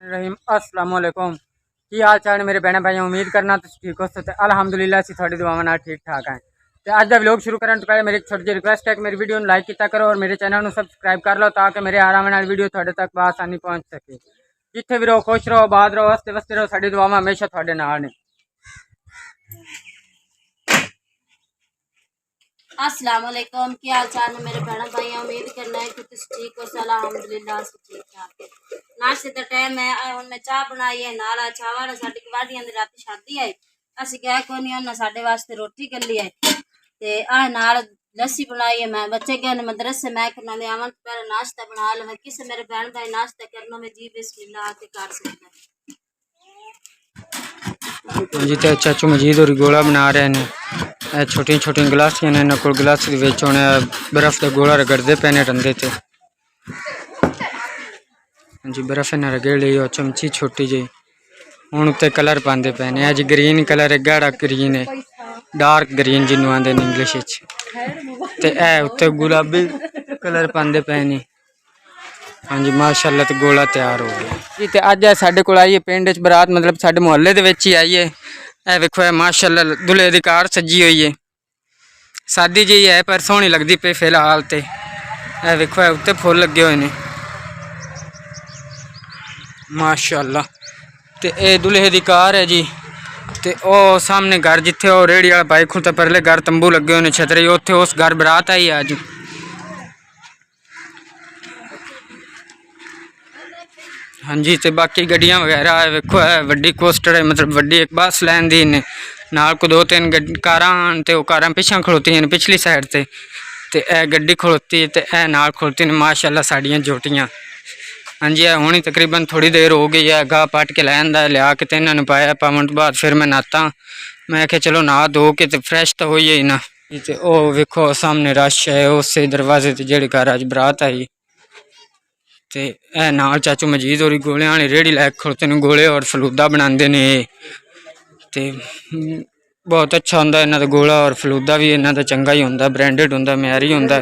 रहीम अस्सलाम वालेकुम। की हाल चाल है मेरे भैन भाई, उम्मीद करना तुम ठीक हो। तो अल्हम्दुलिल्लाह असी थोड़ी दुआवां नाल ठीक ठाक हैं। तो अज का व्लॉग शुरू करने तो पहले मेरी एक छोटी जी रिक्वेस्ट है कि मेरी वीडियो लाइक किया करो और मेरे चैनल को सबसक्राइब कर लो ताकि मेरे आने वाली वीडियो थोड़े तक बआसानी पहुँच सके। जिथे भी रहो खुश रहो, आबाद रहो, हंसते वसते रहो। साडी दुआवां हमेशा थोड़े नाल ने। अस्सलाम वालेकुम। की हाल चाल है मेरे भैन भाई, उम्मीद करना है कि तुम ठीक हो। अल्हम्दुलिल्लाह असीं ठीक ठाक है। नाश्ते का टाइम है, हुण मैं चाह बनाई है नाल चावल। साडी गवाडियां दी राती शादी है, असीं गए कोई नहीं, उन्हें साडे वास्ते रोटी कल्ली है ते नाल लस्सी बनाई है। मैं बच्चे गए मदरसे, मैं कहना दे आवन पहले नाश्ता बना लवे। किसे मेरे भैन भाई नाश्ता करने में जी बिस्मिल्लाह आके कर सकता है। जी तो चाचू मजीद और गोला बना रहे हैं। छोटी छोटी गिलासियां ने इन्होंने को गिलास होने बर्फ का गोला रगड़ते पे ने रंधे थे। जी बर्फ इन्हें रगड़ ली और चमची छोटी जी हूँ उत्ते कलर पाते पे ने। अज ग्रीन कलर है, गाढ़ा ग्रीन है, डार्क ग्रीन जिन्हों आते इंग्लिश उत्ते गुलाबी कलर पाते पे ने। हाँ जी माशाअल्लाह तो गोला तैयार हो गया जी। तो अज साढ़े को आई है पिंड च बरात, मतलब साढ़े मुहल्ले ही आई है। यह वेखो है माशाअल्लाह दुल्हे की कार सजी हुई है, सादी जी है पर सोहनी लगती पे फिलहाल। तो यह वेखो है उत्ते फुल लगे हुए हैं माशाअल्लाह। तो यह दुल्हे की कार है जी। तो वह सामने घर जिथे वो रेहड़ी वाला बाइक खुलता परले घर तंबू लगे हुए छतरी, उत्थे उस घर बरात आई है अज। हाँ जी तो बाकी गड्डियां वगैरह वेखो है वड्डी कोस्टर है, मतलब वड्डी एक बस लैन दी ने नाल को दो तीन कारां ते कारां पिछां खड़ोती हैं पिछली साइड ते। ए गड्डी खड़ोती है, ए नाल खड़ोती ने माशाअल्लाह साड़ियाँ जोटियाँ। हाँ जी हुणी तकरीबन थोड़ी देर हो गई है, गाह पट के लैन लिया के तो इन्होंने पाया पावन तो बाद फिर मैं नाता। मैं क्या चलो नहा धो के तो फ्रैश तो हो ही ना। तो ओ वेखो सामने रश है उस दरवाजे ते जेड़ी घर अज बरात आई। तो यह नाल चाचू मजीद और गोलियां वाली रेहड़ी लैके खड़ोते हैं, गोले और फलूदा बनाते हैं। तो बहुत अच्छा होंगे इन्हों का गोला और फलूदा भी इन्हों का चंगा ही होंगे, ब्रांडेड होंगे, म्यारी होंगे,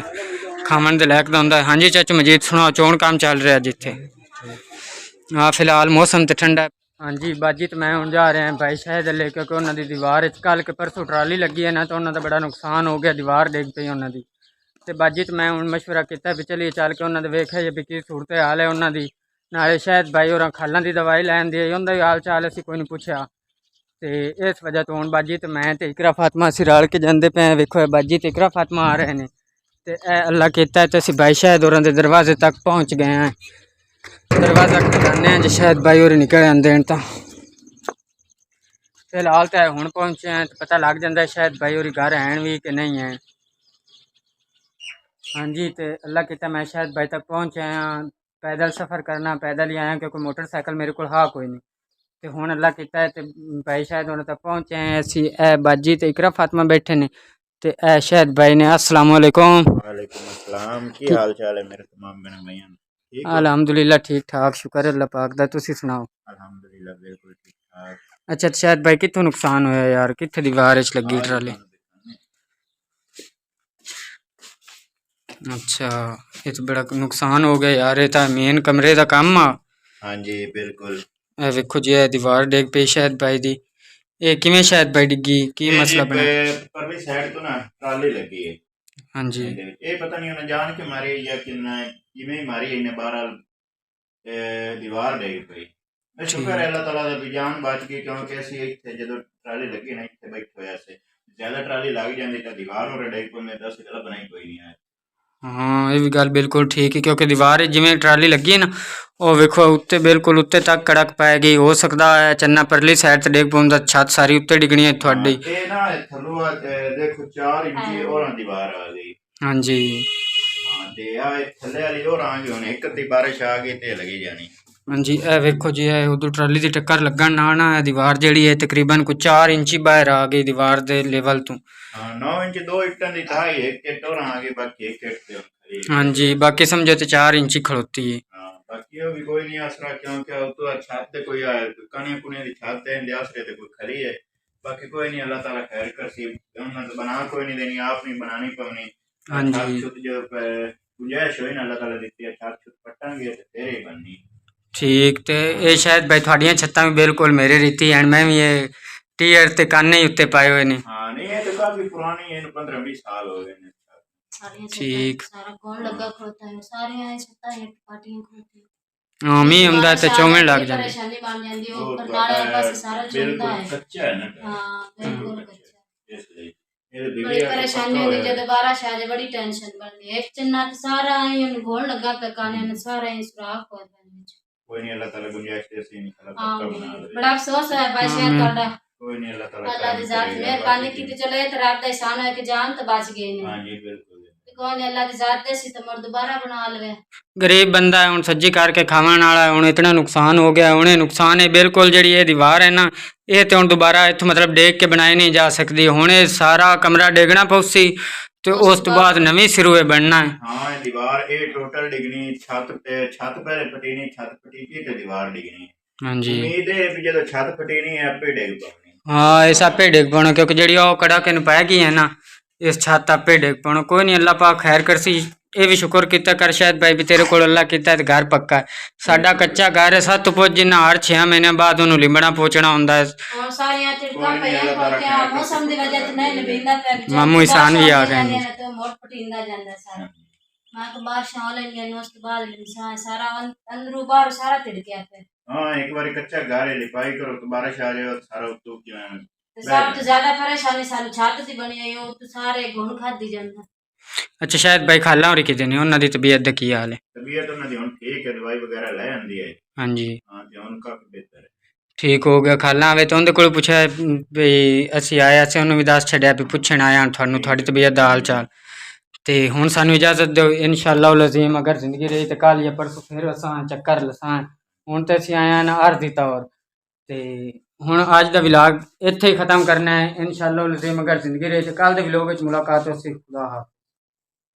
खावन के लायक होंगे। हाँ जी चाचू मजीद सुनाओ चोन काम चल रहा जिथे? हाँ फिलहाल मौसम तो ठंडा। हाँ जी बाजी तो मैं हूँ जा रहे हैं भाई शायद ले, क्योंकि उन्होंने दीवार कल के परसों ट्राली लगी है ना, तो उन्होंने बड़ा नुकसान हो गया, दीवार डिग पई उन्होंने। तो बाजी तो मैं हूँ मशवरा किया भी चलिए चल के उन्होंने वेख्या भी की सूरत हाल है उन्होंने। नाले शायद भाई और खालों की दवाई लैन दी उनका भी हाल चाल असी कोई नहीं पूछा। तो इस वजह तो हूँ बाजी तो मैं तो इकरा फातिमा असी रल के जाते पे। वेखो बाजी तो इकरा फातिमा आ रहे हैं। तो अल्लाह किया तो असी भाई शायद और दरवाजे तक पहुँच गए हैं। दरवाजा खड़काने हैं जो शायद भाई और निकल आते हैं। तो फिलहाल तो हूँ पहुँचे हैं तो पता लग जाता है शायद भाई और घर हैं भी कि नहीं है। हाँ जी तो अल्लाह किया मैं शायद भाई तक पहुँच आया। पैदल सफ़र करना पैदल ही आया क्योंकि मोटरसाइकिल मेरे को हाँ कोई नहीं। तो हूँ अल्लाह किया तो भाई शायद उन्होंने तक पहुँचे हैं। असी ए बाजी तो इकरा फातिमा बैठे ने। तो ए शायद भाई ने अस्सलाम वालेकुम। वालेकुम अस्सलाम। की हाल चाल है मेरे तमाम बहन भाइयों? ठीक हो? अल्हम्दुलिल्लाह ठीक ठाक शुक्र अल्लाह पाक दा। तुसी सुनाओ? अल्हम्दुलिल्लाह बिल्कुल ठीक ठाक। अच्छा तो शायद भाई कितों नुकसान होया यार, कितने दीवार च लगी ट्राली? अच्छा ये तो बड़ा नुकसान हो गया यार, ये तो मेन कमरे का काम आ। हाँ जी बिल्कुल। ए वेखो जी ए दीवार डिग पई शायद भाई दी। ये किवें शायद भाई डिग्गी, की मसला बना? परली साइड तो ना ट्राली लगी है। हाँ जी ये पता नहीं उन्हें जान के मारी या कि किवें मारी इन्हें बहरहाल दीवार डिग पई। मैं शुक्र है अल्लाह ताला दा भी जान बच गई, क्योंकि असी इत्थे जदों ट्राली लगी ना इत्थे बैठे होया से ज्यादा ट्राली लग जाती तो दीवार और डिग पई मैं दस गला बनाई कोई नहीं है। हाँ ये भी गल बिल्कुल ठीक है, क्योंकि दीवार जिमें ट्राली लगी है ना वो वेखो उत्ते बिल्कुल उत्ते तक कड़क पै गई। हो सकता है चन्ना परली साइड से डिग पौंदा, छत सारी उत्ते डिगनी है थोड़ी। ये ना थल्लों देखो 4 इंची और दीवार आ गई। हाँ जी हाँ ते आ थल्ले वाली और आ गई, हुण एक अद्धी बारिश आ गई ते लगी जानी। हाँ जी ए वेखो जी है उधर ट्राली की टक्कर लगन नाल ना दीवार जेड़ी है तकरीबन कुछ 4 इंची बाहर आ गई दीवार दे लेवल तो। हाँ 9 इंच 2 इट्टां दी था, एक इट्ट और आ गई, बाकी एक इट्ट ते खड़ी है। हाँ जी बाकी समझो तो 4 इंची खड़ोती है। हाँ बाकी वो भी कोई नहीं आसरा, क्योंकि तो छत ते कोई कने कुने दी छत है इंदे आसरे ते कोई खड़ी है। बाकी कोई नहीं अल्लाह ताला खैर करसी, उन्होंने तो बना कोई नहीं देनी, आप नहीं बनानी पवनी। हाँ छत जी छुत जो गुंजाइश होई ना अल्लाह ताला दित्ती है, छत छुत पट्टांगे ते फिर ही बननी। ਠੀਕ ਤੇ ਇਹ ਸ਼ਾਇਦ ਭਾਈ ਤੁਹਾਡੀਆਂ ਛੱਤਾਂ ਵੀ ਬਿਲਕੁਲ ਮੇਰੇ ਰੀਤੀ ਹਨ ਮੈਂ ਵੀ ਇਹ ਟੀਅਰ ਤੇ ਕਾਨੇ ਹੀ ਉੱਤੇ ਪਾਏ ਹੋਏ ਨੇ हाँ नहीं ये तो काफी पुरानी है 15-20 साल हो गए ने सारियां ठीक। छत्तां सारा कौन लगा खड़ोता है सारियां छत्तां एक पार्टियां खड़ोती ਹਾਂ ਮੀਂਹ ਹੁੰਦਾ ਤੇ ਚੌਵੇਂ ਲੱਗ ਜਾਂਦੇ परेशानी बन जाती है वो ऊपर तो नाले है, पास सारा चलता बिल्कुल है कच्चा है ना हां बिल्कुल कच्चा इसलिए ये तो बड़ी बिल्ली परेशानी होगी जब बारिश आ जाए बड़ी टेंशन बनती है एक चिन्ना तो सारा ही घोल लगा पे काने में सारा ही सुराख हो जाने कोई नहीं अल्लाह ताला गुंजाइश दे सी निकला हां पक्का बना दे बड़ा अफसोस है भाई शेर काड़ा कोई नहीं अल्लाह ताला अल्लाह दी जात मेहरबानी की तो चले तो रब दा एहसान है कि जान तो बच गई ने हां जी बिल्कुल कौन अल्लाह दी जात दे सी तो मर दोबारा बना लवे ਗਰੀਬ ਬੰਦਾ ਹੈ ਹੁਣ ਸੱਜੀ ਕਰਕੇ ਖਾਵਣ ਵਾਲਾ ਹੈ, ਹੁਣ ਇਤਨਾ ਨੁਕਸਾਨ ਹੋ ਗਿਆ ਹੁਣੇ ਨੁਕਸਾਨ ਹੈ ਬਿਲਕੁਲ ਜਿਹੜੀ ਇਹ ਦੀਵਾਰ ਹੈ ਨਾ ਇਹ ਤੇ ਹੁਣ ਦੁਬਾਰਾ ਇੱਥੋਂ ਮਤਲਬ ਡੇਗ ਕੇ ਬਣਾਈ ਨਹੀਂ ਜਾ ਸਕਦੀ ਹੁਣ ਇਹ ਸਾਰਾ ਕਮਰਾ ਡੇਗਣਾ ਪਊਸੀ ਤੇ ਉਸ ਤੋਂ ਬਾਅਦ ਨਵੀਂ ਸਿਰੋਏ ਬਣਨਾ ਹੈ हाँ ये दीवार ये टोटल डिगनी छत पहले पटीनी छत पटी की तो दीवार डिगनी ਹਾਂਜੀ उम्मीद है भी जो छत पटीनी है आपे डिग पानी ਹਾਂ ਇਹ ਸਾਪੇ ਡਿੱਗ ਪਾਉਣਾ ਕਿਉਂਕਿ ਜਿਹੜੀ ਉਹ ਕੜਾ ਕੇ ਨੂੰ ਪੈ ਗਈ ਹੈ ਨਾ ਇਸ ਛੱਤ ਆਪੇ ਡਿੱਗ ਪਾਉਣਾ ਕੋਈ ਨਹੀਂ ਅੱਲਾਹ ਪਾਕ ਖੈਰ ਕਰਸੀ ਇਹ ਵੀ ਸ਼ੁਕਰ ਕੀਤਾ ਕਰ ਸ਼ਾਇਦ ਭਾਈ ਵੀ ਤੇਰੇ ਕੋਲ ਅੱਲਾਹ ਕੀਤਾ ਤੇ ਘਰ ਪੱਕਾ ਹੈ ਸਾਡਾ ਕੱਚਾ ਘਰ ਹੈ ਸੱਤ ਪੁੱਜ ਜਿੰਨਾ ਹਰ 6 ਮਹੀਨੇ ਬਾਅਦ ਉਹਨੂੰ ਲਿੰਬਣਾ ਪੋਚਣਾ ਹੁੰਦਾ ਹੈ और सारियां तिड़का पे क्या मौसम दी वजह से नहीं लबींदा पे मामू इंसान भी आ गए हैं। तो मोट पटींदा जांदा सारा मैं तो बारिश होने लगी उस तो बाद इंसान सारा अंदरू बाहर सारा तिड़किया पे हाँ एक बार कच्चा घर है लिपाई करो तो बारिश आ जाए तो सारा उत्तू क्यों है तो सब तो ज्यादा परेशानी सानू छत दी बनी है तो सारे गुण खादी जांदा ਅੱਛਾ ਸ਼ਾਇਦ ਭਾਈ ਖਾਲਾ ਹੋਰੀ ਕਿਤੇ ਨੇ ਉਹਨਾਂ ਦੀ ਤਬੀਅਤ ਦਾ ਕੀ ਹਾਲ ਹੈ तबीयत उन्होंने हुन ठीक है दवाई वगैरह ले आंदी है ਹਾਂਜੀ हाँ ते हुन काफी बेहतर है ਠੀਕ ਹੋ ਗਿਆ ਖਾਲਾ ਆਵੇ ਤਾਂ ਉਹਦੇ ਕੋਲ ਪੁੱਛਿਆ ਵੀ ਅਸੀਂ ਆਇਆ ਸੀ ਉਹਨੂੰ ਵੀ ਦੱਸ ਛੱਡਿਆ ਵੀ ਪੁੱਛਣ ਆਇਆ ਤੁਹਾਨੂੰ ਤੁਹਾਡੀ ਤਬੀਅਤ ਦਾ ਹਾਲ ਚਾਲ ਤੇ ਹੁਣ ਸਾਨੂੰ ਇਜਾਜ਼ਤ ਦਿਓ ਇਨਸ਼ਾਅੱਲਾ ਲਜ਼ੀਮ ਅਗਰ ਜ਼ਿੰਦਗੀ ਰਹੀ ਤੇ ਕੱਲ ਜਾਂ ਪਰਸੋਂ ਫਿਰ ਅਸਾਂ ਚੱਕਰ ਲਸਾਂ ਹੁਣ ਤੇ ਅਸੀਂ ਆਇਆ ਨਾ ਅਰਜ਼ੀ ਤੌਰ ਤੇ ਹੁਣ ਅੱਜ ਦਾ ਵਲੌਗ ਇੱਥੇ ਹੀ ਖਤਮ ਕਰਨਾ ਹੈ ਇਨਸ਼ਾਅੱਲਾ ਲਜ਼ੀਮ ਅਗਰ ਜ਼ਿੰਦਗੀ ਰਹੀ ਤੇ ਕੱਲ ਦੇ ਵਲੌਗ ਵਿੱਚ ਮੁਲਾਕਾਤ ਹੋਸੀ ਖੁਦਾ ਹਾਫਿਜ਼